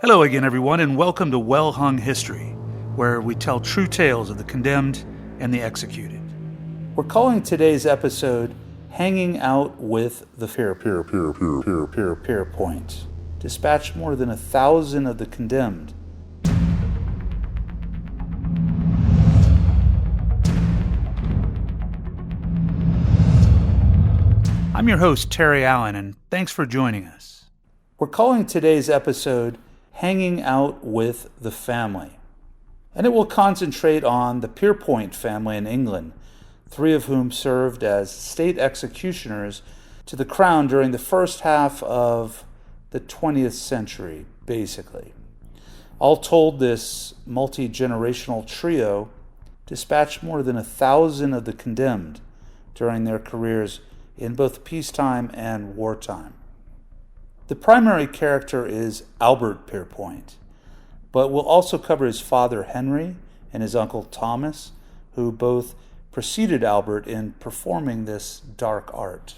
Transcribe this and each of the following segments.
Hello again, everyone, and welcome to Well-Hung History, where we tell true tales of the condemned and the executed. We're calling today's episode Hanging Out with the Pierrepoint. Dispatched more than 1,000 of the condemned. I'm your host, Terry Allen, and thanks for joining us. We're calling today's episode Hanging Out with the Family, and it will concentrate on the Pierrepoint family in England, 3 of whom served as state executioners to the crown during the first half of the 20th century, basically. All told, this multi-generational trio dispatched more than 1,000 of the condemned during their careers in both peacetime and wartime. The primary character is Albert Pierrepoint, but we'll also cover his father Henry and his uncle Thomas, who both preceded Albert in performing this dark art.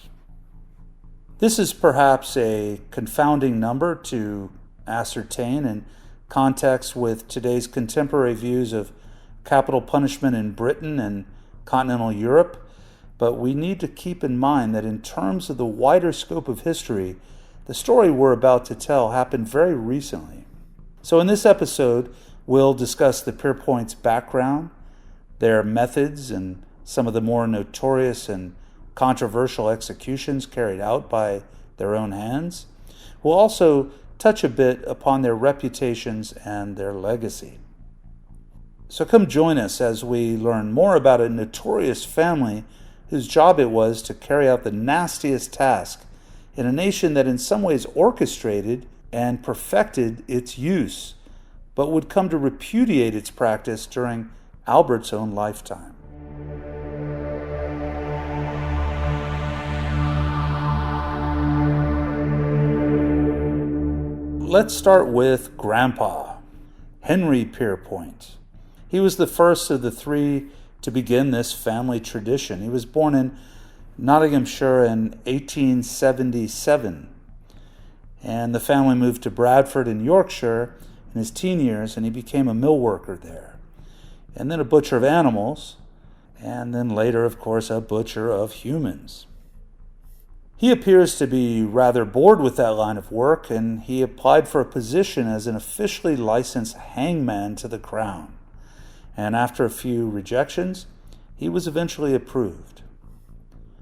This is perhaps a confounding number to ascertain in context with today's contemporary views of capital punishment in Britain and continental Europe, but we need to keep in mind that in terms of the wider scope of history, the story we're about to tell happened very recently. So in this episode, we'll discuss the Pierrepoint's background, their methods, and some of the more notorious and controversial executions carried out by their own hands. We'll also touch a bit upon their reputations and their legacy. So come join us as we learn more about a notorious family whose job it was to carry out the nastiest task in a nation that in some ways orchestrated and perfected its use, but would come to repudiate its practice during Albert's own lifetime. Let's start with Grandpa, Henry Pierrepoint. He was the first of the 3 to begin this family tradition. He was born in Nottinghamshire in 1877, and the family moved to Bradford in Yorkshire in his teen years, and he became a mill worker there, and then a butcher of animals, and then later, of course, a butcher of humans. He appears to be rather bored with that line of work, and he applied for a position as an officially licensed hangman to the crown, and after a few rejections, he was eventually approved.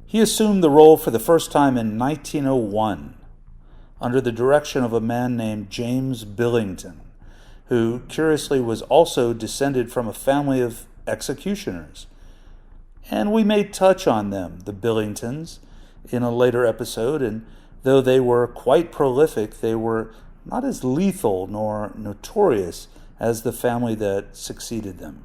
He assumed the role for the first time in 1901 under the direction of a man named James Billington, who curiously was also descended from a family of executioners. And we may touch on them, the Billingtons, in a later episode, and though they were quite prolific, they were not as lethal nor notorious as the family that succeeded them.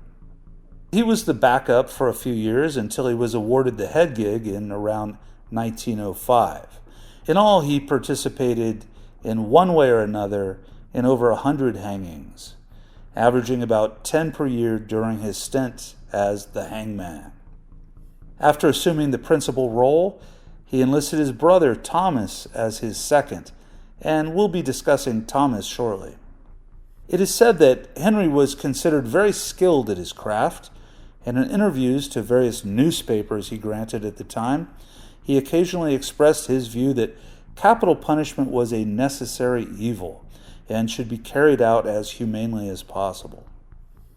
He was the backup for a few years until he was awarded the head gig in around 1905. In all, he participated in one way or another in over 100 hangings, averaging about 10 per year during his stint as the hangman. After assuming the principal role, he enlisted his brother Thomas as his second, and we'll be discussing Thomas shortly. It is said that Henry was considered very skilled at his craft, and in interviews to various newspapers he granted at the time, he occasionally expressed his view that capital punishment was a necessary evil and should be carried out as humanely as possible.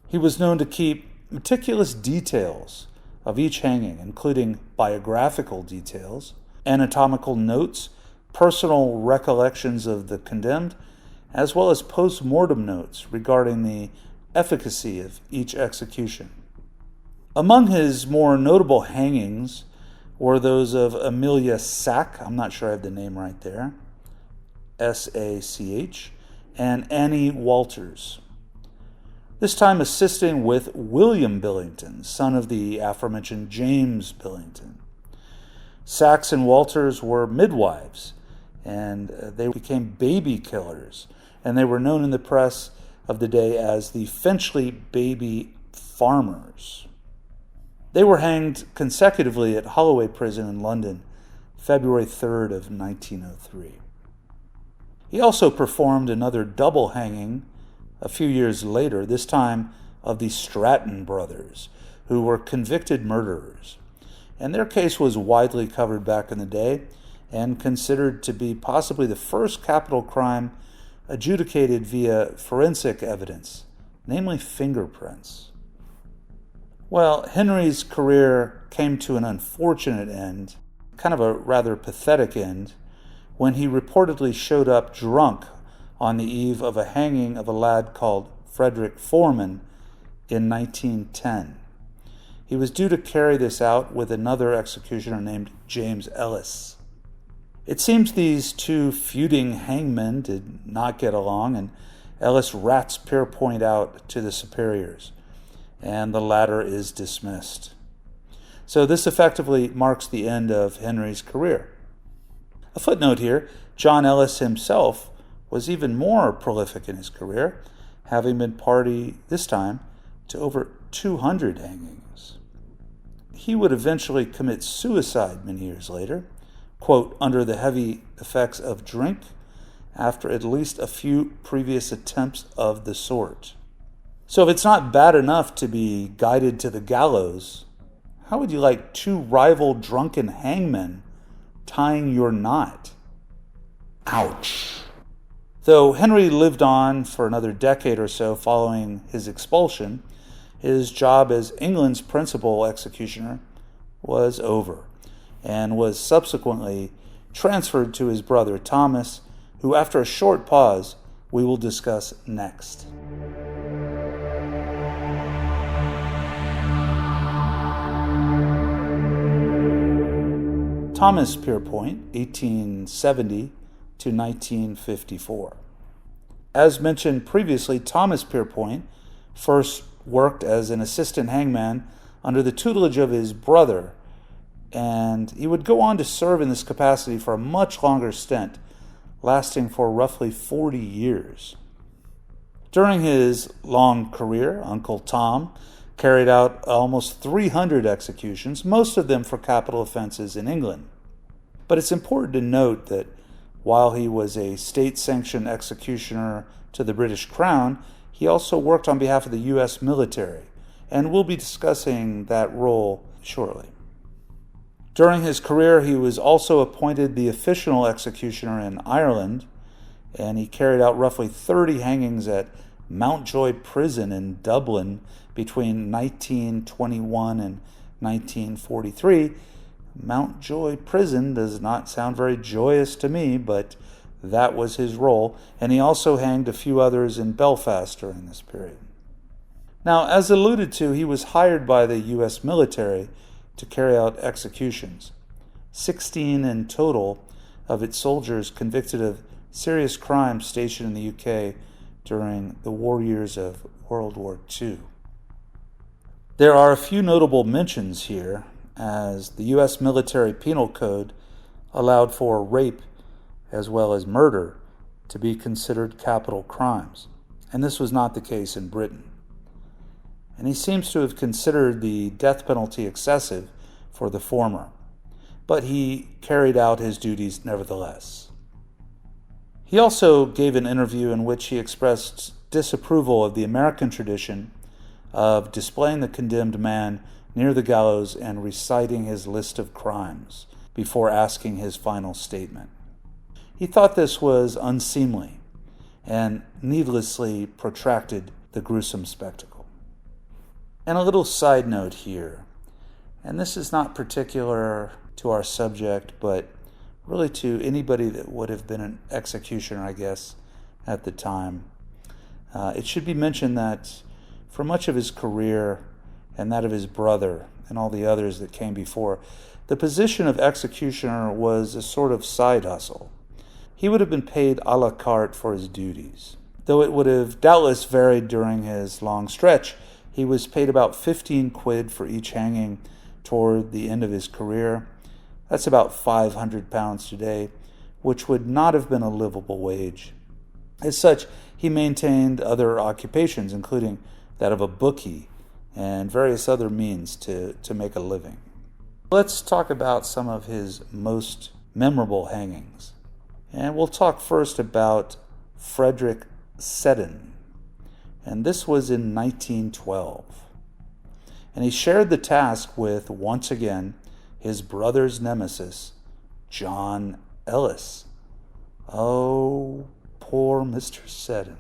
He was known to keep meticulous details of each hanging, including biographical details, anatomical notes, personal recollections of the condemned, as well as post-mortem notes regarding the efficacy of each execution. Among his more notable hangings were those of Amelia Sack, I'm not sure I have the name right there, S-A-C-H, and Annie Walters. This time assisting with William Billington, son of the aforementioned James Billington. Sacks and Walters were midwives, and they became baby killers, and they were known in the press of the day as the Finchley Baby Farmers. They were hanged consecutively at Holloway Prison in London, February 3rd of 1903. He also performed another double hanging a few years later, this time of the Stratton brothers, who were convicted murderers. And their case was widely covered back in the day and considered to be possibly the first capital crime adjudicated via forensic evidence, namely fingerprints. Well, Henry's career came to an unfortunate end, kind of a rather pathetic end, when he reportedly showed up drunk on the eve of a hanging of a lad called Frederick Foreman in 1910. He was due to carry this out with another executioner named James Ellis. It seems these two feuding hangmen did not get along, and Ellis rats Pierrepoint out to the superiors, and the latter is dismissed. So this effectively marks the end of Henry's career. A footnote here, John Ellis himself was even more prolific in his career, having been party, this time, to over 200 hangings. He would eventually commit suicide many years later, quote, under the heavy effects of drink, after at least a few previous attempts of the sort. So if it's not bad enough to be guided to the gallows, how would you like two rival drunken hangmen tying your knot? Ouch. Though Henry lived on for another decade or so following his expulsion, his job as England's principal executioner was over, and was subsequently transferred to his brother Thomas, who after a short pause we will discuss next. Thomas Pierrepoint, 1870 to 1954. As mentioned previously, Thomas Pierrepoint first worked as an assistant hangman under the tutelage of his brother, and he would go on to serve in this capacity for a much longer stint, lasting for roughly 40 years. During his long career, Uncle Tom carried out almost 300 executions, most of them for capital offenses in England. But it's important to note that while he was a state-sanctioned executioner to the British Crown, he also worked on behalf of the U.S. military, and we'll be discussing that role shortly. During his career, he was also appointed the official executioner in Ireland, and he carried out roughly 30 hangings at Mountjoy Prison in Dublin between 1921 and 1943. Mountjoy Prison does not sound very joyous to me, but that was his role, and he also hanged a few others in Belfast during this period. Now, as alluded to, he was hired by the U.S. military to carry out executions, 16 in total of its soldiers convicted of serious crimes stationed in the UK during the war years of World War II. There are a few notable mentions here, as the U.S. military penal code allowed for rape as well as murder to be considered capital crimes, and this was not the case in Britain. And he seems to have considered the death penalty excessive for the former, but he carried out his duties nevertheless. He also gave an interview in which he expressed disapproval of the American tradition of displaying the condemned man near the gallows and reciting his list of crimes before asking his final statement. He thought this was unseemly and needlessly protracted the gruesome spectacle. And a little side note here, and this is not particular to our subject, but really to anybody that would have been an executioner, I guess, at the time. It should be mentioned that for much of his career and that of his brother and all the others that came before, the position of executioner was a sort of side hustle. He would have been paid a la carte for his duties. Though it would have doubtless varied during his long stretch, he was paid about 15 quid for each hanging toward the end of his career. That's about £500 today, which would not have been a livable wage. As such, he maintained other occupations, including that of a bookie and various other means to make a living. Let's talk about some of his most memorable hangings. And we'll talk first about Frederick Seddon. And this was in 1912. And he shared the task with, once again, his brother's nemesis, John Ellis. Oh, poor Mr. Seddon.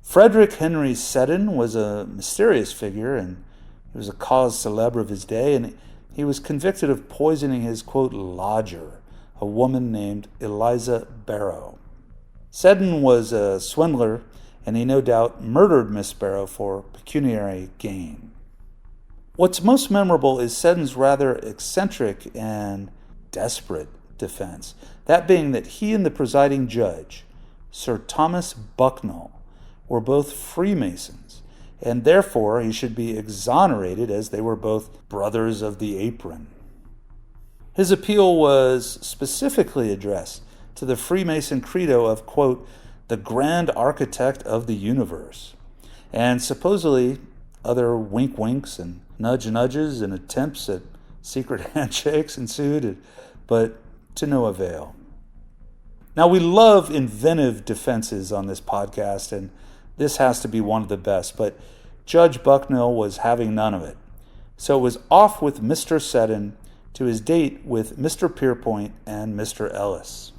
Frederick Henry Seddon was a mysterious figure, and he was a cause célèbre of his day, and he was convicted of poisoning his, quote, lodger, a woman named Eliza Barrow. Seddon was a swindler, and he no doubt murdered Miss Barrow for pecuniary gain. What's most memorable is Seddon's rather eccentric and desperate defense, that being that he and the presiding judge, Sir Thomas Bucknell, were both Freemasons, and therefore he should be exonerated as they were both brothers of the apron. His appeal was specifically addressed to the Freemason credo of, quote, the grand architect of the universe, and supposedly other wink-winks and nudge-nudges and attempts at secret handshakes ensued, but to no avail. Now, we love inventive defenses on this podcast, and this has to be one of the best, but Judge Bucknell was having none of it. So it was off with Mr. Seddon to his date with Mr. Pierrepoint and Mr. Ellis.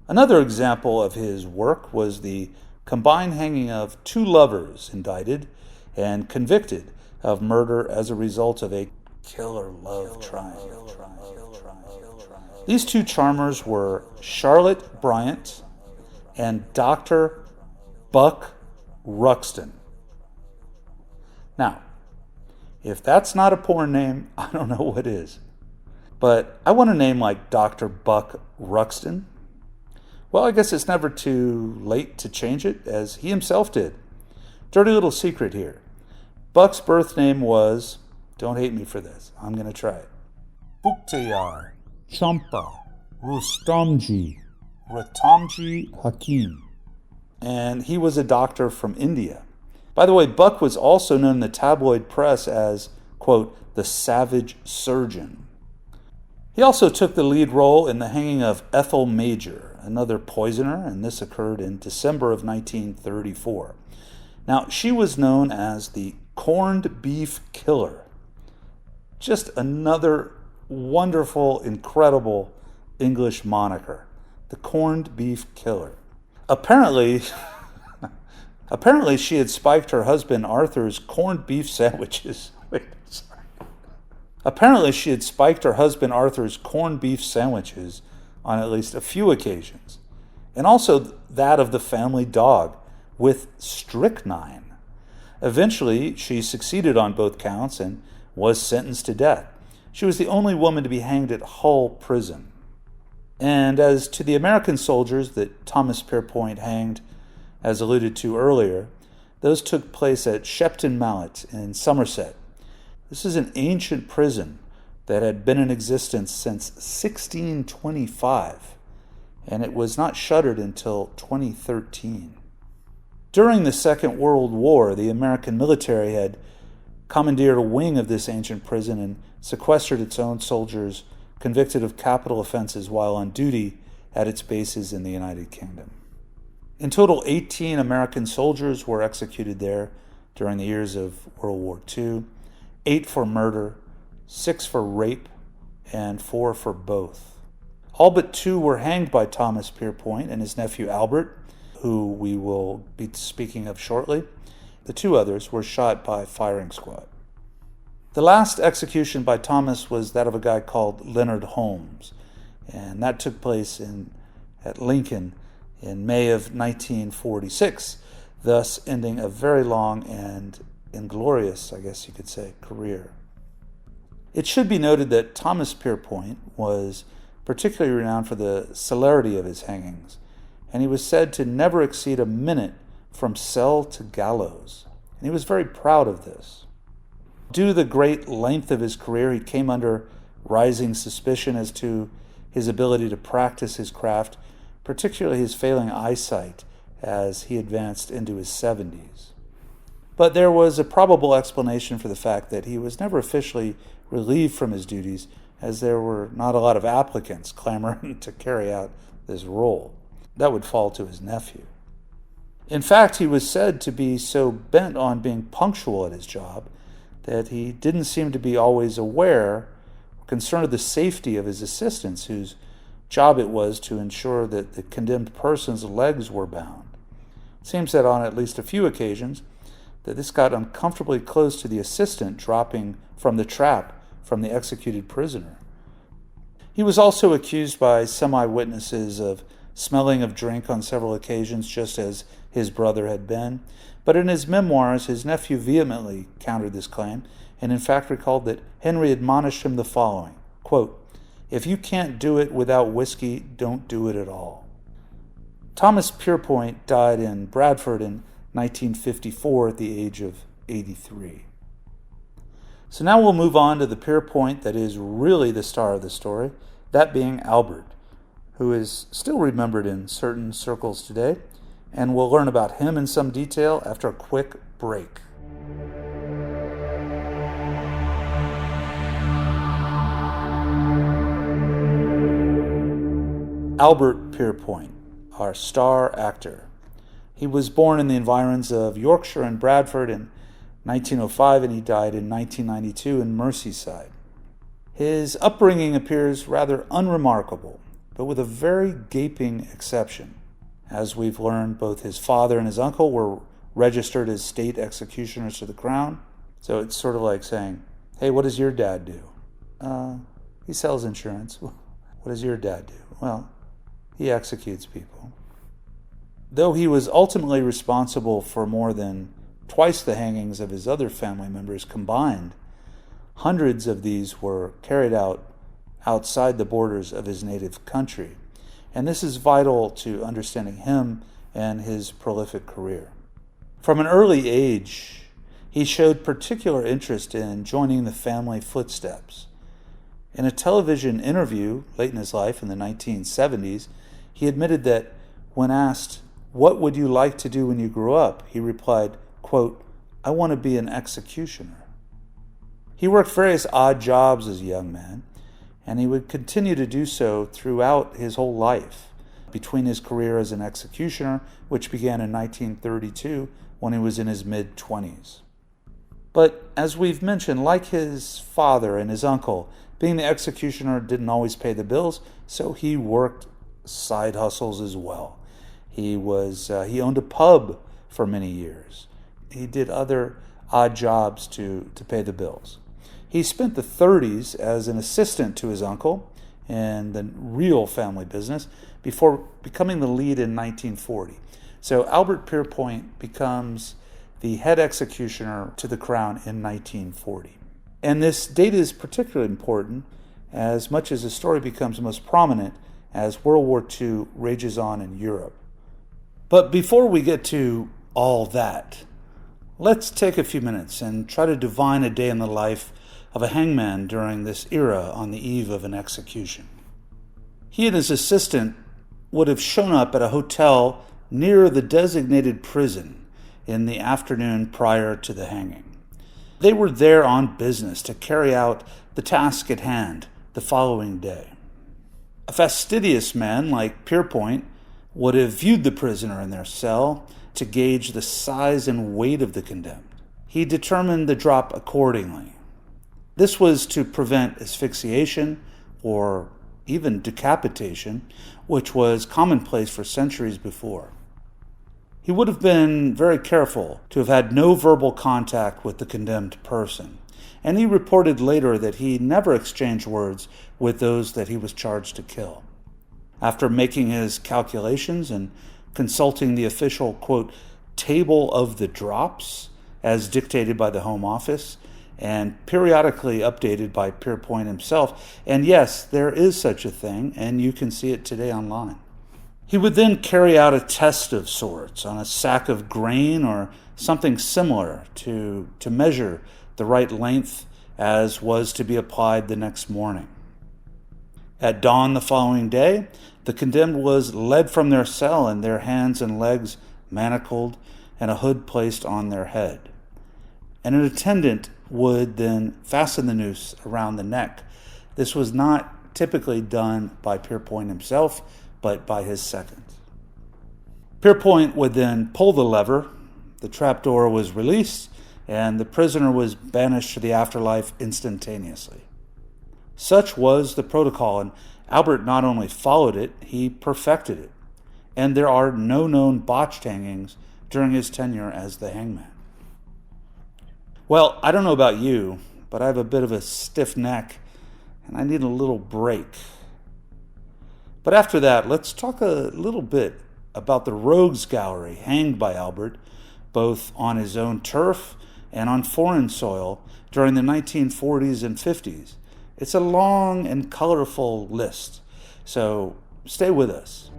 Another example of his work was the combined hanging of two lovers indicted and convicted of murder as a result of a killer love triangle. These two charmers were Charlotte Bryant and Dr. Buck Ruxton. Now, if that's not a porn name, I don't know what is. But I want a name like Dr. Buck Ruxton. Well, I guess it's never too late to change it, as he himself did. Dirty little secret here. Buck's birth name was, don't hate me for this, I'm going to try it, Bukhtiyar Champa Rustamji Ratamji Hakim. And he was a doctor from India. By the way, Buck was also known in the tabloid press as, quote, the savage surgeon. He also took the lead role in the hanging of Ethel Major, another poisoner, and this occurred in December of 1934. Now, she was known as the corned beef killer. Just another wonderful, incredible English moniker. The corned beef killer. Apparently she had spiked her husband Arthur's corned beef sandwiches. Apparently she had spiked her husband Arthur's corned beef sandwiches on at least a few occasions, and also that of the family dog, with strychnine. Eventually, she succeeded on both counts and was sentenced to death. She was the only woman to be hanged at Hull Prison. And as to the American soldiers that Thomas Pierrepoint hanged, as alluded to earlier, those took place at Shepton Mallet in Somerset. This is an ancient prison that had been in existence since 1625, and it was not shuttered until 2013. During the Second World War, the American military had commandeered a wing of this ancient prison and sequestered its own soldiers convicted of capital offenses while on duty at its bases in the United Kingdom. In total, 18 American soldiers were executed there during the years of World War II, 8 for murder, 6 for rape, and 4 for both. All but 2 were hanged by Thomas Pierrepoint and his nephew Albert, who we will be speaking of shortly. The 2 others were shot by firing squad. The last execution by Thomas was that of a guy called Leonard Holmes, and that took place at Lincoln in May of 1946, thus ending a very long and inglorious, I guess you could say, career. It should be noted that Thomas Pierrepoint was particularly renowned for the celerity of his hangings, and he was said to never exceed a minute from cell to gallows, and he was very proud of this. Due to the great length of his career, he came under rising suspicion as to his ability to practice his craft, particularly his failing eyesight as he advanced into his 70s. But there was a probable explanation for the fact that he was never officially relieved from his duties, as there were not a lot of applicants clamoring to carry out this role. That would fall to his nephew. In fact, he was said to be so bent on being punctual at his job that he didn't seem to be always aware or concerned with the safety of his assistants, whose job it was to ensure that the condemned person's legs were bound. It seems that on at least a few occasions that this got uncomfortably close to the assistant dropping from the trap from the executed prisoner. He was also accused by some eyewitnesses of smelling of drink on several occasions, just as his brother had been. But in his memoirs, his nephew vehemently countered this claim, and in fact recalled that Henry admonished him the following, quote, "If you can't do it without whiskey, don't do it at all." Thomas Pierrepoint died in Bradford in 1954 at the age of 83. So now we'll move on to the Pierrepoint that is really the star of the story, that being Albert, who is still remembered in certain circles today, and we'll learn about him in some detail after a quick break. Albert Pierrepoint, our star actor. He was born in the environs of Yorkshire and Bradford in 1905, and he died in 1992 in Merseyside. His upbringing appears rather unremarkable, but with a very gaping exception. As we've learned, both his father and his uncle were registered as state executioners to the crown. So it's sort of like saying, hey, what does your dad do? He sells insurance. What does your dad do? Well, he executes people. Though he was ultimately responsible for more than twice the hangings of his other family members combined, hundreds of these were carried out outside the borders of his native country. And this is vital to understanding him and his prolific career. From an early age, he showed particular interest in joining the family footsteps. In a television interview late in his life in the 1970s, he admitted that when asked, "What would you like to do when you grew up?" he replied, quote, "I want to be an executioner." He worked various odd jobs as a young man, and he would continue to do so throughout his whole life, between his career as an executioner, which began in 1932 when he was in his mid-20s. But as we've mentioned, like his father and his uncle, being the executioner didn't always pay the bills, so he worked side hustles as well. He owned a pub for many years. He did other odd jobs to pay the bills. He spent the 30s as an assistant to his uncle in the real family business before becoming the lead in 1940. So Albert Pierrepoint becomes the head executioner to the crown in 1940. And this date is particularly important as much as the story becomes most prominent as World War II rages on in Europe. But before we get to all that, let's take a few minutes and try to divine a day in the life of a hangman during this era on the eve of an execution. He and his assistant would have shown up at a hotel near the designated prison in the afternoon prior to the hanging. They were there on business to carry out the task at hand the following day. A fastidious man like Pierrepoint would have viewed the prisoner in their cell to gauge the size and weight of the condemned. He determined the drop accordingly. This was to prevent asphyxiation or even decapitation, which was commonplace for centuries before. He would have been very careful to have had no verbal contact with the condemned person, and he reported later that he never exchanged words with those that he was charged to kill. After making his calculations and consulting the official, quote, table of the drops, as dictated by the Home Office, and periodically updated by Pierrepoint himself. And yes, there is such a thing, and you can see it today online. He would then carry out a test of sorts on a sack of grain or something similar to measure the right length as was to be applied the next morning. At dawn the following day, the condemned was led from their cell and their hands and legs manacled and a hood placed on their head. And an attendant would then fasten the noose around the neck. This was not typically done by Pierrepoint himself, but by his second. Pierrepoint would then pull the lever, the trapdoor was released, and the prisoner was banished to the afterlife instantaneously. Such was the protocol, and Albert not only followed it, he perfected it. And there are no known botched hangings during his tenure as the hangman. Well, I don't know about you, but I have a bit of a stiff neck, and I need a little break. But after that, let's talk a little bit about the rogues gallery hanged by Albert, both on his own turf and on foreign soil during the 1940s and 50s. It's a long and colorful list, so stay with us.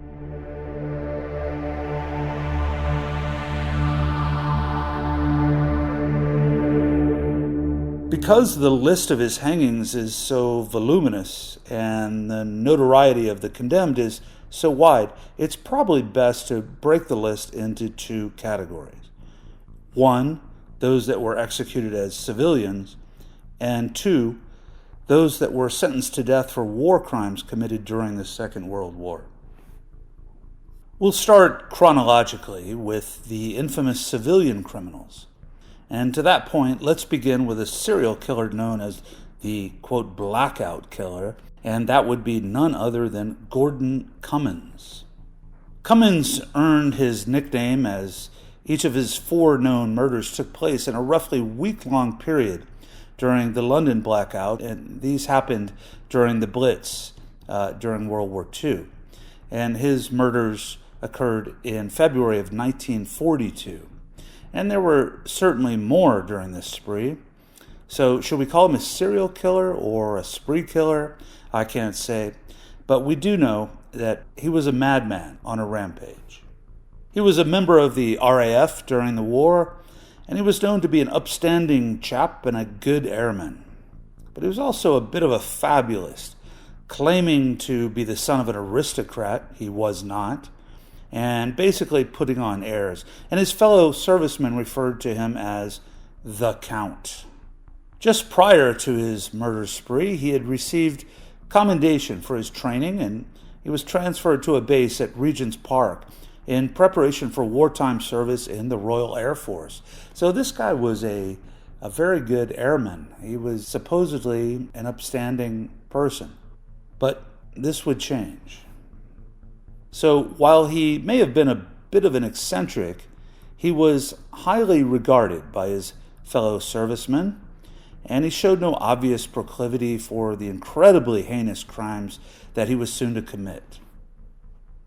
Because the list of his hangings is so voluminous and the notoriety of the condemned is so wide, it's probably best to break the list into two categories. One, those that were executed as civilians, and two, those that were sentenced to death for war crimes committed during the Second World War. We'll start chronologically with the infamous civilian criminals. And to that point, let's begin with a serial killer known as the, quote, blackout killer, and that would be none other than Gordon Cummins. Cummins earned his nickname as each of his 4 known murders took place in a roughly week-long period during the London blackout, and these happened during the Blitz during World War II. And his murders occurred in February of 1942. And there were certainly more during this spree. So should we call him a serial killer or a spree killer? I can't say. But we do know that he was a madman on a rampage. He was a member of the RAF during the war, and he was known to be an upstanding chap and a good airman. But he was also a bit of a fabulist, claiming to be the son of an aristocrat. He was not. And basically putting on airs. And his fellow servicemen referred to him as the Count. Just prior to his murder spree, he had received commendation for his training, and he was transferred to a base at Regent's Park in preparation for wartime service in the Royal Air Force. So this guy was a very good airman. He was supposedly an upstanding person. But this would change. So while he may have been a bit of an eccentric, he was highly regarded by his fellow servicemen, and he showed no obvious proclivity for the incredibly heinous crimes that he was soon to commit.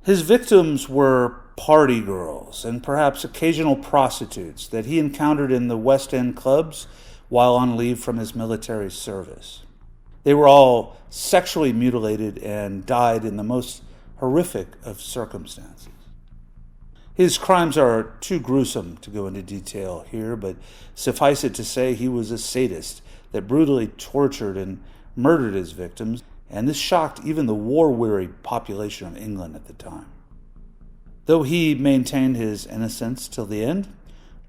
His victims were party girls and perhaps occasional prostitutes that he encountered in the West End clubs while on leave from his military service. They were all sexually mutilated and died in the most horrific of circumstances. His crimes are too gruesome to go into detail here, but suffice it to say he was a sadist that brutally tortured and murdered his victims, and this shocked even the war-weary population of England at the time. Though he maintained his innocence till the end,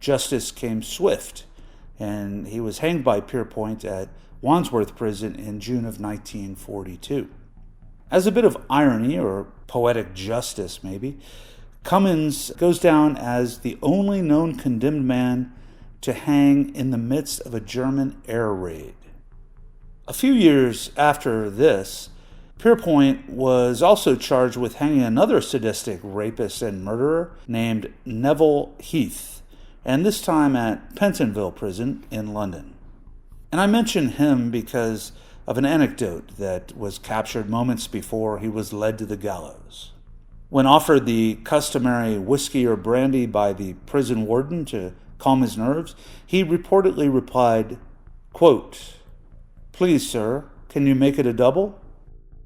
justice came swift, and he was hanged by Pierrepoint at Wandsworth Prison in June of 1942. As a bit of irony, or poetic justice maybe, Cummins goes down as the only known condemned man to hang in the midst of a German air raid. A few years after this, Pierrepoint was also charged with hanging another sadistic rapist and murderer named Neville Heath, and this time at Pentonville Prison in London. And I mention him because of an anecdote that was captured moments before he was led to the gallows. When offered the customary whiskey or brandy by the prison warden to calm his nerves, he reportedly replied, quote, "Please, sir, can you make it a double?"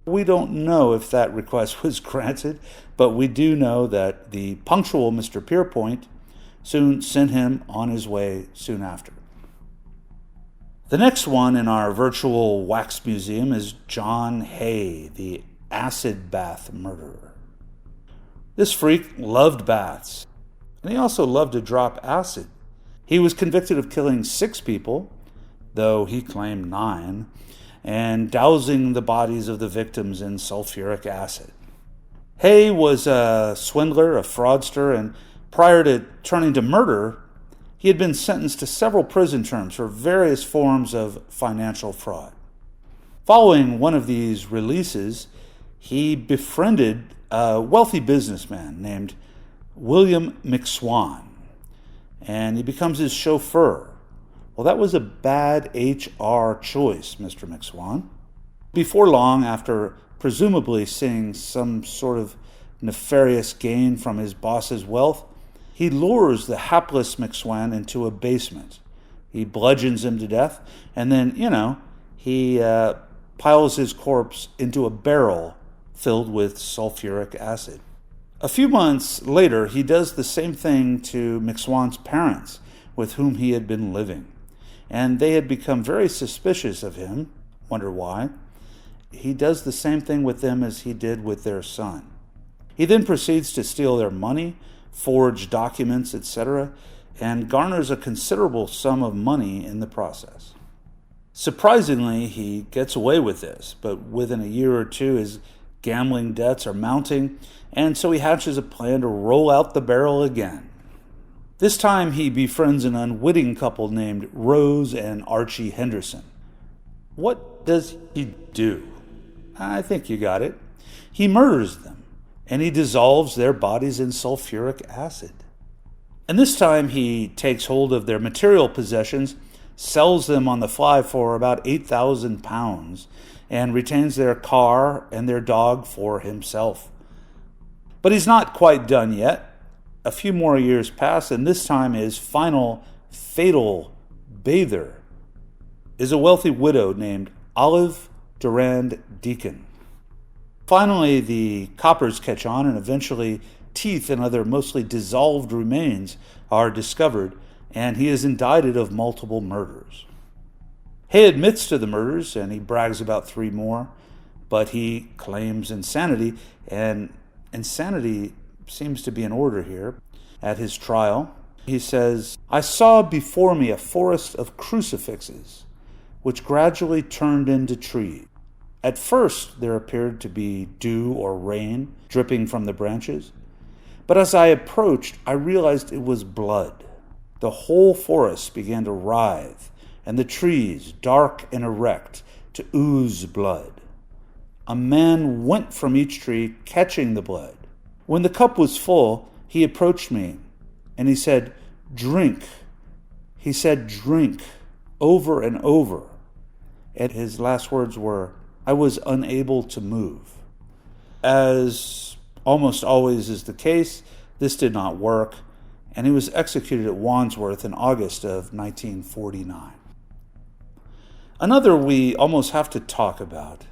We don't know if that request was granted, but we do know that the punctual Mr. Pierrepoint soon sent him on his way soon after. The next one in our virtual wax museum is John Haye, the acid bath murderer. This freak loved baths, and he also loved to drop acid. He was convicted of killing 6 people, though he claimed 9, and dousing the bodies of the victims in sulfuric acid. Haye was a swindler, a fraudster, and prior to turning to murder, he had been sentenced to several prison terms for various forms of financial fraud. Following one of these releases, he befriended a wealthy businessman named William McSwan, and he becomes his chauffeur. Well, that was a bad HR choice, Mr. McSwan. Before long, after presumably seeing some sort of nefarious gain from his boss's wealth, he lures the hapless McSwan into a basement. He bludgeons him to death, and then, he piles his corpse into a barrel filled with sulfuric acid. A few months later, he does the same thing to McSwan's parents, with whom he had been living. And they had become very suspicious of him. Wonder why? He does the same thing with them as he did with their son. He then proceeds to steal their money, forge documents, etc., and garners a considerable sum of money in the process. Surprisingly, he gets away with this, but within a year or two, his gambling debts are mounting, and so he hatches a plan to roll out the barrel again. This time, he befriends an unwitting couple named Rose and Archie Henderson. What does he do? I think you got it. He murders them, and he dissolves their bodies in sulfuric acid. And this time, he takes hold of their material possessions, sells them on the fly for about 8,000 pounds, and retains their car and their dog for himself. But he's not quite done yet. A few more years pass, and this time his final fatal bather is a wealthy widow named Olive Durand Deacon. Finally, the coppers catch on, and eventually teeth and other mostly dissolved remains are discovered, and he is indicted of multiple murders. Haye admits to the murders, and he brags about 3 more, but he claims insanity, and insanity seems to be in order here. At his trial, he says, "I saw before me a forest of crucifixes, which gradually turned into trees. At first there appeared to be dew or rain dripping from the branches, but as I approached, I realized it was blood. The whole forest began to writhe, and the trees, dark and erect, to ooze blood. A man went from each tree, catching the blood. When the cup was full, he approached me, and he said, 'Drink.' He said, 'Drink,' over and over. And his last words were, 'I was unable to move.' As almost always is the case, this did not work, and he was executed at Wandsworth in August of 1949. Another we almost have to talk about,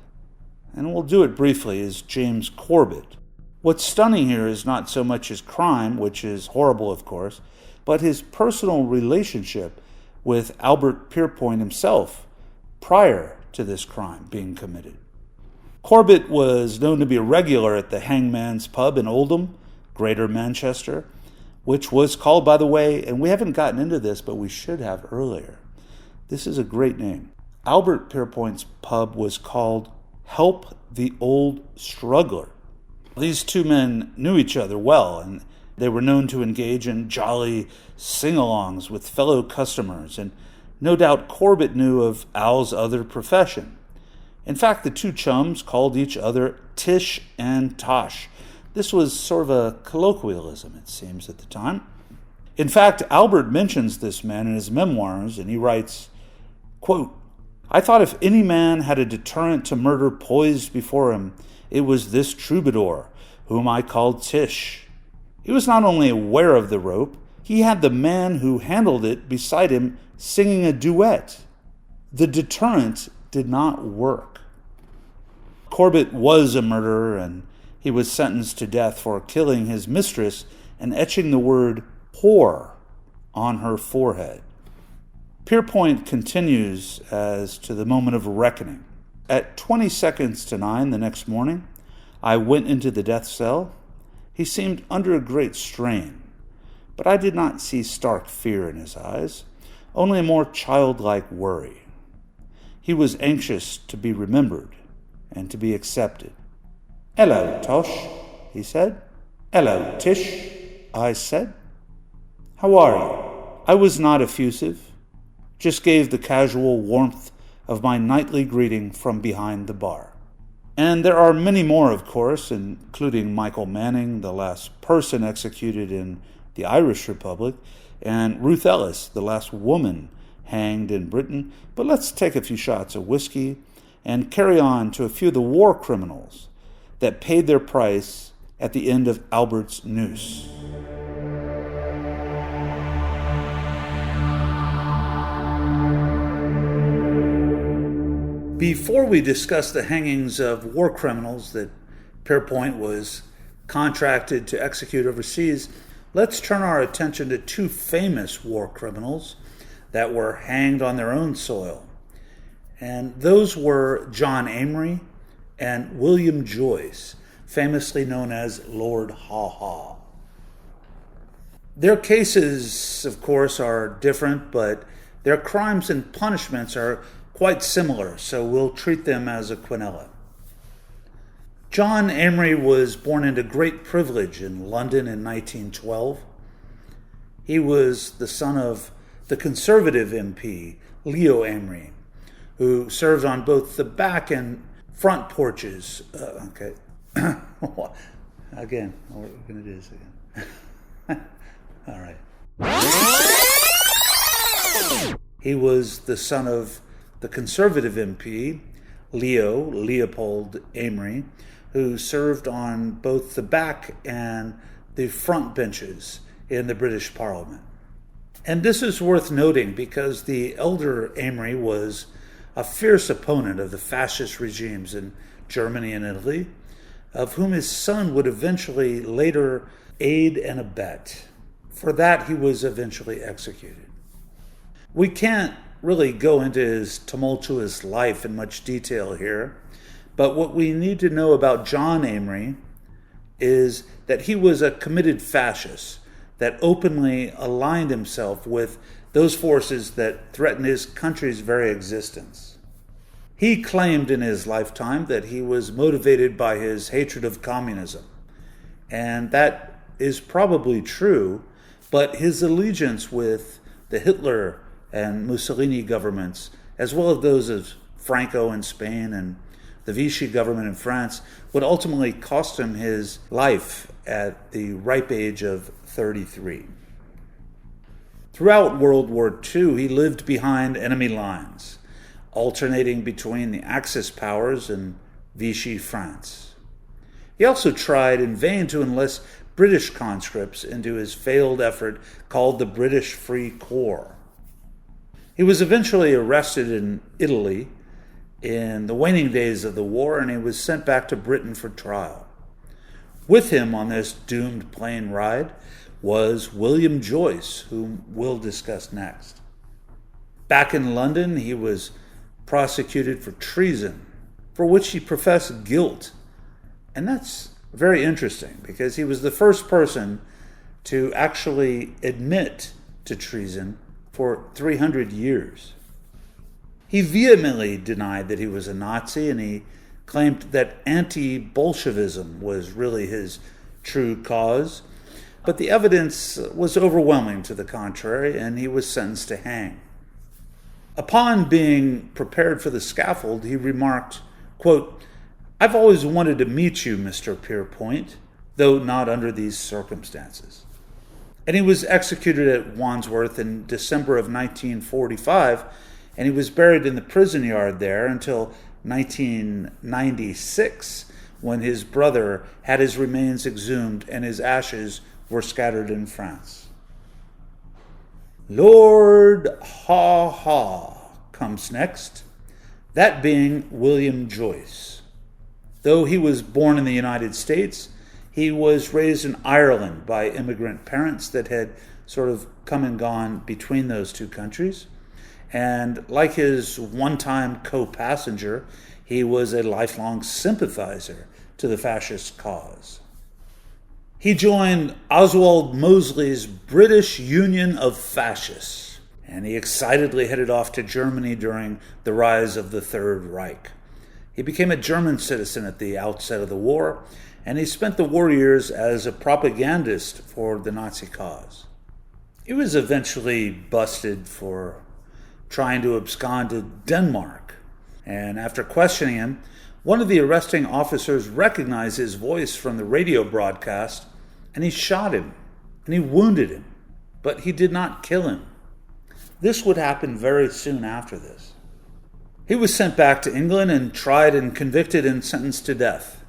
and we'll do it briefly, is James Corbett. What's stunning here is not so much his crime, which is horrible, of course, but his personal relationship with Albert Pierrepoint himself prior to this crime being committed. Corbett was known to be a regular at the Hangman's Pub in Oldham, Greater Manchester, which was called, by the way, and we haven't gotten into this, but we should have earlier. This is a great name. Albert Pierrepoint's pub was called Help the Old Struggler. These two men knew each other well, and they were known to engage in jolly sing-alongs with fellow customers, and no doubt Corbett knew of Al's other profession. In fact, the two chums called each other Tish and Tosh. This was sort of a colloquialism, it seems, at the time. In fact, Albert mentions this man in his memoirs, and he writes, quote, "I thought if any man had a deterrent to murder poised before him, it was this troubadour, whom I called Tish. He was not only aware of the rope, he had the man who handled it beside him singing a duet. The deterrent did not work." Corbett was a murderer, and he was sentenced to death for killing his mistress and etching the word whore on her forehead. Pierrepoint continues as to the moment of reckoning. At 20 seconds to 9 the next morning, I went into the death cell. He seemed under a great strain, but I did not see stark fear in his eyes, only a more childlike worry. He was anxious to be remembered and to be accepted. "Hello, Tosh," he said. "Hello, Tish," I said. "How are you?" I was not effusive, just gave the casual warmth of my nightly greeting from behind the bar. And there are many more, of course, including Michael Manning, the last person executed in the Irish Republic, and Ruth Ellis, the last woman hanged in Britain. But let's take a few shots of whiskey and carry on to a few of the war criminals that paid their price at the end of Albert's noose. Before we discuss the hangings of war criminals that Pierrepoint was contracted to execute overseas, let's turn our attention to two famous war criminals that were hanged on their own soil. And those were John Amry and William Joyce, famously known as Lord Haw-Haw. Their cases, of course, are different, but their crimes and punishments are quite similar, so we'll treat them as a quinella. John Amry was born into great privilege in London in 1912. He was the son of the Conservative MP, Leo Amry, who served on both the back and front porches. Again, we're going to do this again. All right. He was the son of the Conservative MP, Leopold Amry, who served on both the back and the front benches in the British Parliament. And this is worth noting because the elder Amry was a fierce opponent of the fascist regimes in Germany and Italy, of whom his son would eventually later aid and abet. For that, he was eventually executed. We can't really go into his tumultuous life in much detail here, but what we need to know about John Amry is that he was a committed fascist that openly aligned himself with those forces that threatened his country's very existence. He claimed in his lifetime that he was motivated by his hatred of communism, and that is probably true, but his allegiance with the Hitler and Mussolini governments, as well as those of Franco in Spain and the Vichy government in France, would ultimately cost him his life at the ripe age of 33. Throughout World War II, he lived behind enemy lines, alternating between the Axis powers and Vichy France. He also tried in vain to enlist British conscripts into his failed effort called the British Free Corps. He was eventually arrested in Italy in the waning days of the war, and he was sent back to Britain for trial. With him on this doomed plane ride was William Joyce, whom we'll discuss next. Back in London, he was prosecuted for treason, for which he professed guilt. And that's very interesting, because he was the first person to actually admit to treason for 300 years. He vehemently denied that he was a Nazi, and he claimed that anti-Bolshevism was really his true cause. But the evidence was overwhelming to the contrary, and he was sentenced to hang. Upon being prepared for the scaffold, he remarked, quote, "I've always wanted to meet you, Mr. Pierrepoint, though not under these circumstances." And he was executed at Wandsworth in December of 1945, and he was buried in the prison yard there until 1996, when his brother had his remains exhumed and his ashes were scattered in France. Lord Haw-Haw comes next, that being William Joyce. Though he was born in the United States, he was raised in Ireland by immigrant parents that had sort of come and gone between those two countries. And like his one-time co-passenger, he was a lifelong sympathizer to the fascist cause. He joined Oswald Mosley's British Union of Fascists, and he excitedly headed off to Germany during the rise of the Third Reich. He became a German citizen at the outset of the war, and he spent the war years as a propagandist for the Nazi cause. He was eventually busted for trying to abscond to Denmark, and after questioning him, one of the arresting officers recognized his voice from the radio broadcast, and he shot him, and he wounded him, but he did not kill him. This would happen very soon after this. He was sent back to England and tried and convicted and sentenced to death.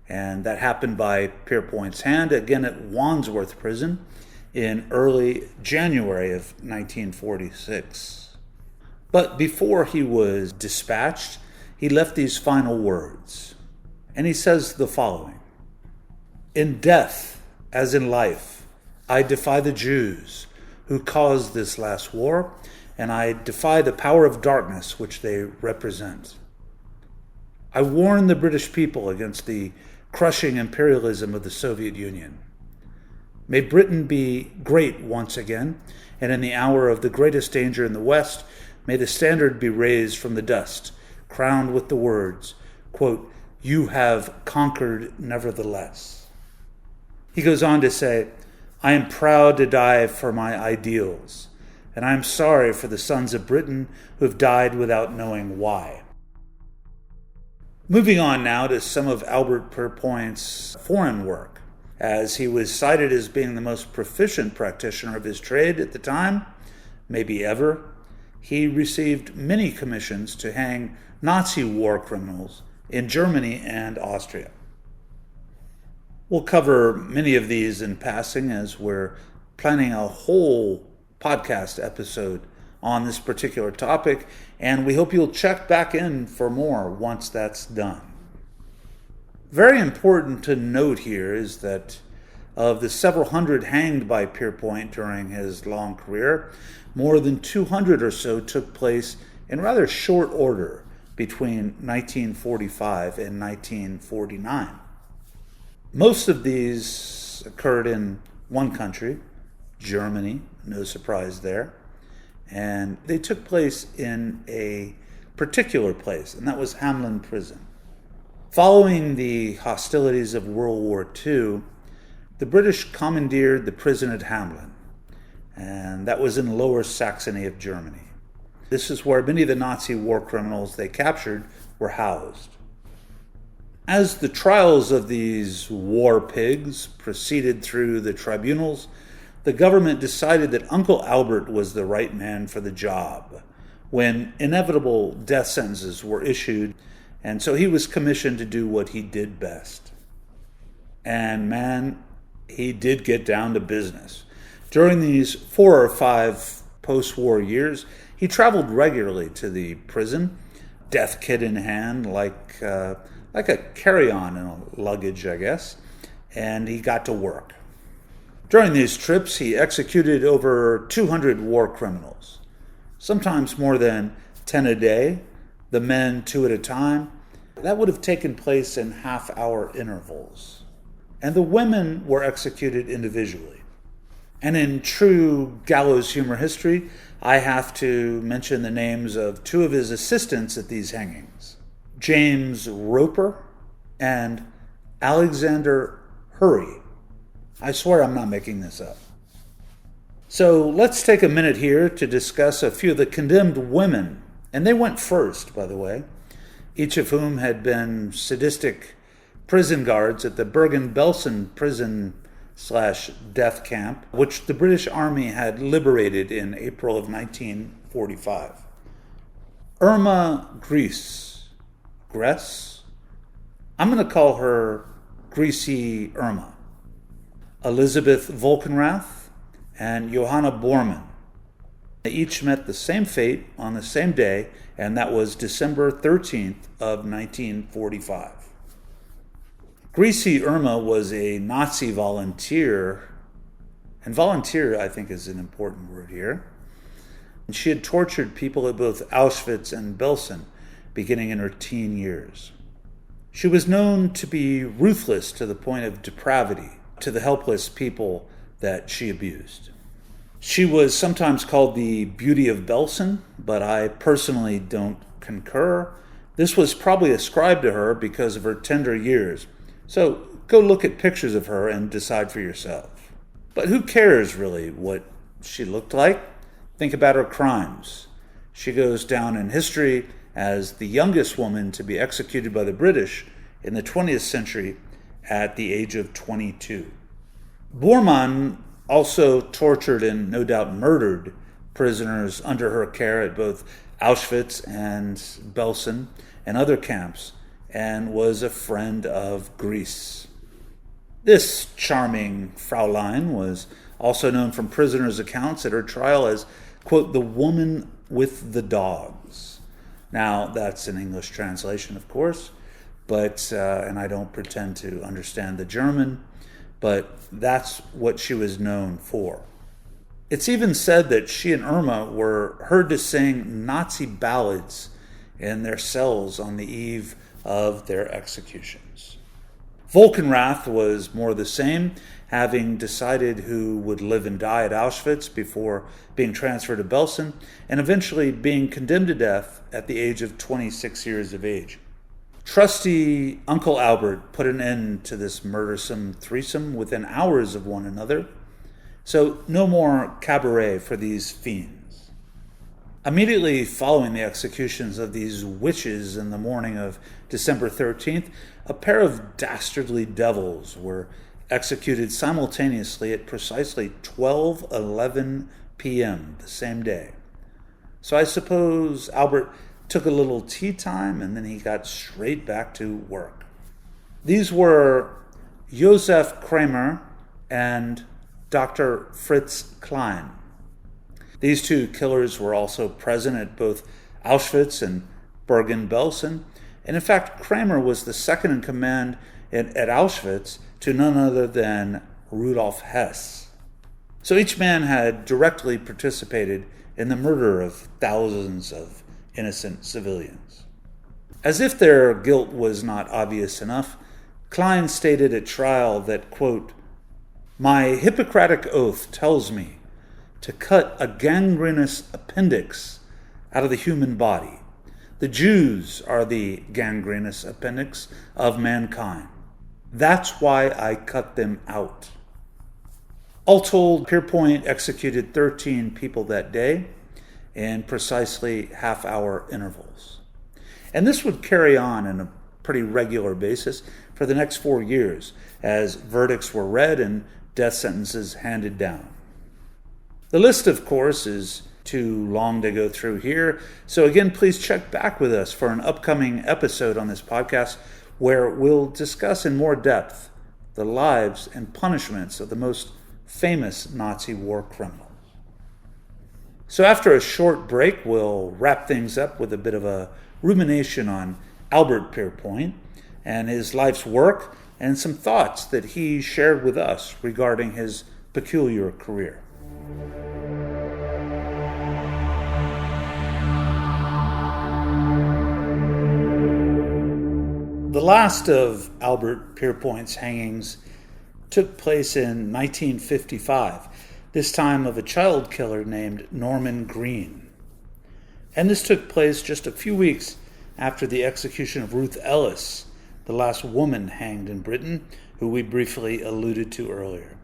And that happened by Pierrepoint's hand, again at Wandsworth Prison in early January of 1946. But before he was dispatched, he left these final words. And he says the following: "In death, as in life, I defy the Jews who caused this last war, and I defy the power of darkness which they represent. I warn the British people against the crushing imperialism of the Soviet Union. May Britain be great once again, and in the hour of the greatest danger in the West, may the standard be raised from the dust, crowned with the words, quote, 'You have conquered nevertheless.'" He goes on to say, "I am proud to die for my ideals, and I am sorry for the sons of Britain who have died without knowing why." Moving on now to some of Albert Pierrepoint's foreign work. As he was cited as being the most proficient practitioner of his trade at the time, maybe ever, he received many commissions to hang Nazi war criminals in Germany and Austria. We'll cover many of these in passing as we're planning a whole podcast episode on this particular topic, and we hope you'll check back in for more once that's done. Very important to note here is that of the several hundred hanged by Pierrepoint during his long career, more than 200 or so took place in rather short order between 1945 and 1949. Most of these occurred in one country, Germany, no surprise there, and they took place in a particular place, and that was Hamelin Prison. Following the hostilities of World War II, the British commandeered the prison at Hamelin, and that was in Lower Saxony of Germany. This is where many of the Nazi war criminals they captured were housed. As the trials of these war pigs proceeded through the tribunals, the government decided that Uncle Albert was the right man for the job when inevitable death sentences were issued, and so he was commissioned to do what he did best. And man, he did get down to business. During these 4 or 5 post-war years, he traveled regularly to the prison, death kit in hand, like a carry-on in a luggage, I guess, and he got to work. During these trips, he executed over 200 war criminals, sometimes more than 10 a day, the men 2 at a time. That would have taken place in half-hour intervals. And the women were executed individually. And in true gallows humor history, I have to mention the names of 2 of his assistants at these hangings, James Roper and Alexander Hurry. I swear I'm not making this up. So let's take a minute here to discuss a few of the condemned women. And they went first, by the way, each of whom had been sadistic prison guards at the Bergen-Belsen prison/death camp, which the British Army had liberated in April of 1945. Irma Gress. I'm going to call her Greasy Irma. Elizabeth Volkenrath and Johanna Bormann. They each met the same fate on the same day, and that was December 13th of 1945. Greasy Irma was a Nazi volunteer, and volunteer I think is an important word here. And she had tortured people at both Auschwitz and Belsen, beginning in her teen years. She was known to be ruthless to the point of depravity to the helpless people that she abused. She was sometimes called the Beauty of Belsen, but I personally don't concur. This was probably ascribed to her because of her tender years. So go look at pictures of her and decide for yourself. But who cares, really, what she looked like? Think about her crimes. She goes down in history as the youngest woman to be executed by the British in the 20th century at the age of 22. Bormann also tortured and no doubt murdered prisoners under her care at both Auschwitz and Belsen and other camps, and was a friend of Greece. This charming Fraulein was also known from prisoners' accounts at her trial as, quote, the woman with the dogs. Now, that's an English translation, of course, but and I don't pretend to understand the German, but that's what she was known for. It's even said that she and Irma were heard to sing Nazi ballads in their cells on the eve of their executions. Volkenrath was more the same, having decided who would live and die at Auschwitz before being transferred to Belsen, and eventually being condemned to death at the age of 26 years of age. Trusty Uncle Albert put an end to this murdersome threesome within hours of one another, so no more cabaret for these fiends. Immediately following the executions of these witches in the morning of December 13th, a pair of dastardly devils were executed simultaneously at precisely 12:11 p.m. the same day. So I suppose Albert took a little tea time and then he got straight back to work. These were Josef Kramer and Dr. Fritz Klein. These two killers were also present at both Auschwitz and Bergen-Belsen, and in fact, Kramer was the second in command at Auschwitz to none other than Rudolf Hess. So each man had directly participated in the murder of thousands of innocent civilians. As if their guilt was not obvious enough, Klein stated at trial that, quote, my Hippocratic oath tells me to cut a gangrenous appendix out of the human body. The Jews are the gangrenous appendix of mankind. That's why I cut them out. All told, Pierrepoint executed 13 people that day in precisely half-hour intervals. And this would carry on a pretty regular basis for the next 4 years as verdicts were read and death sentences handed down. The list, of course, is too long to go through here. So again, please check back with us for an upcoming episode on this podcast where we'll discuss in more depth the lives and punishments of the most famous Nazi war criminals. So after a short break, we'll wrap things up with a bit of a rumination on Albert Pierrepoint and his life's work and some thoughts that he shared with us regarding his peculiar career. The last of Albert Pierrepoint's hangings took place in 1955, this time of a child killer named Norman Green. And this took place just a few weeks after the execution of Ruth Ellis, the last woman hanged in Britain, who we briefly alluded to earlier.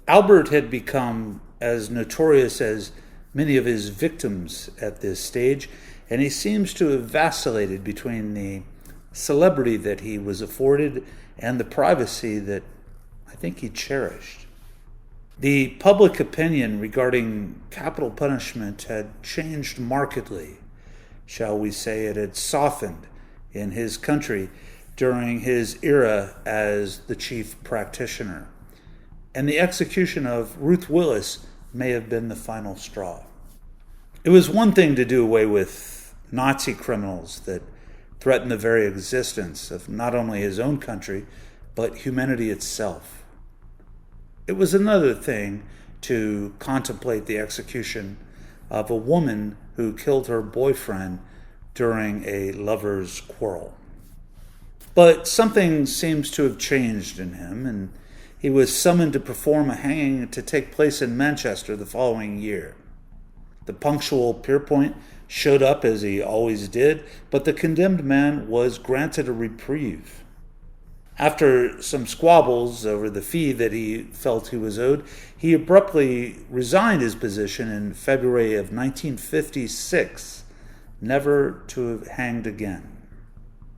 Albert had become as notorious as many of his victims at this stage, and he seems to have vacillated between the celebrity that he was afforded and the privacy that I think he cherished. The public opinion regarding capital punishment had changed markedly. Shall we say it had softened in his country during his era as the chief practitioner. And the execution of Ruth Willis may have been the final straw. It was one thing to do away with Nazi criminals that threatened the very existence of not only his own country, but humanity itself. It was another thing to contemplate the execution of a woman who killed her boyfriend during a lover's quarrel. But something seems to have changed in him, and he was summoned to perform a hanging to take place in Manchester the following year. The punctual Pierrepoint showed up as he always did, but the condemned man was granted a reprieve. After some squabbles over the fee that he felt he was owed, he abruptly resigned his position in February of 1956, never to have hanged again.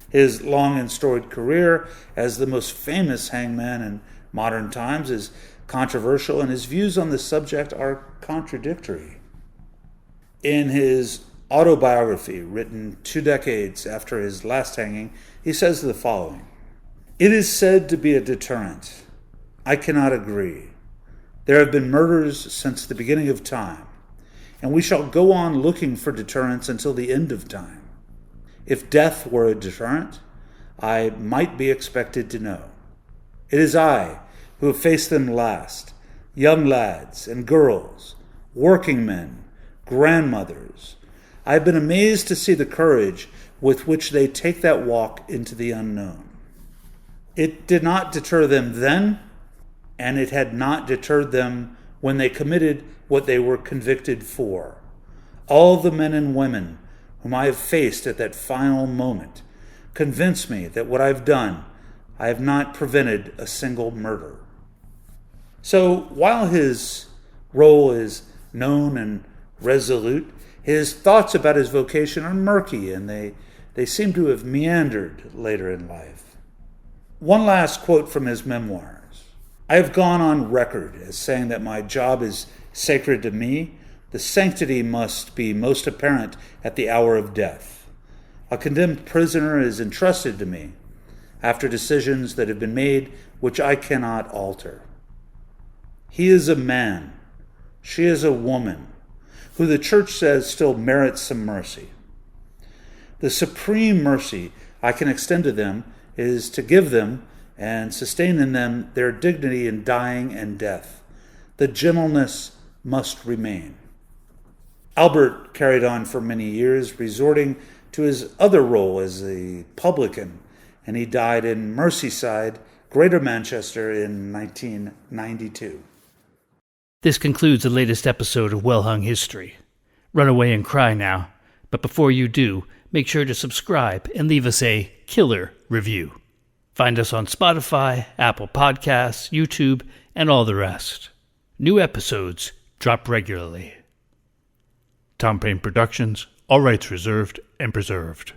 His long and storied career as the most famous hangman in modern times is controversial, and his views on the subject are contradictory. In his autobiography, written 2 decades after his last hanging, he says the following: "It is said to be a deterrent. I cannot agree. There have been murders since the beginning of time, and we shall go on looking for deterrents until the end of time. If death were a deterrent, I might be expected to know. It is I who have faced them last, young lads and girls, working men, grandmothers. I have been amazed to see the courage with which they take that walk into the unknown. It did not deter them then, and it had not deterred them when they committed what they were convicted for. All the men and women whom I have faced at that final moment convince me that what I've done, I have not prevented a single murder." So while his role is known and resolute, his thoughts about his vocation are murky, and they seem to have meandered later in life. One last quote from his memoirs: "I have gone on record as saying that my job is sacred to me. The sanctity must be most apparent at the hour of death. A condemned prisoner is entrusted to me after decisions that have been made which I cannot alter. He is a man, she is a woman, who the Church says still merits some mercy. The supreme mercy I can extend to them is to give them and sustain in them their dignity in dying and death. The gentleness must remain." Albert carried on for many years, resorting to his other role as a publican, and he died in Merseyside, Greater Manchester, in 1992. This concludes the latest episode of Well Hung History. Run away and cry now, but before you do, make sure to subscribe and leave us a killer review. Find us on Spotify, Apple Podcasts, YouTube, and all the rest. New episodes drop regularly. Tom Payne Productions, all rights reserved and preserved.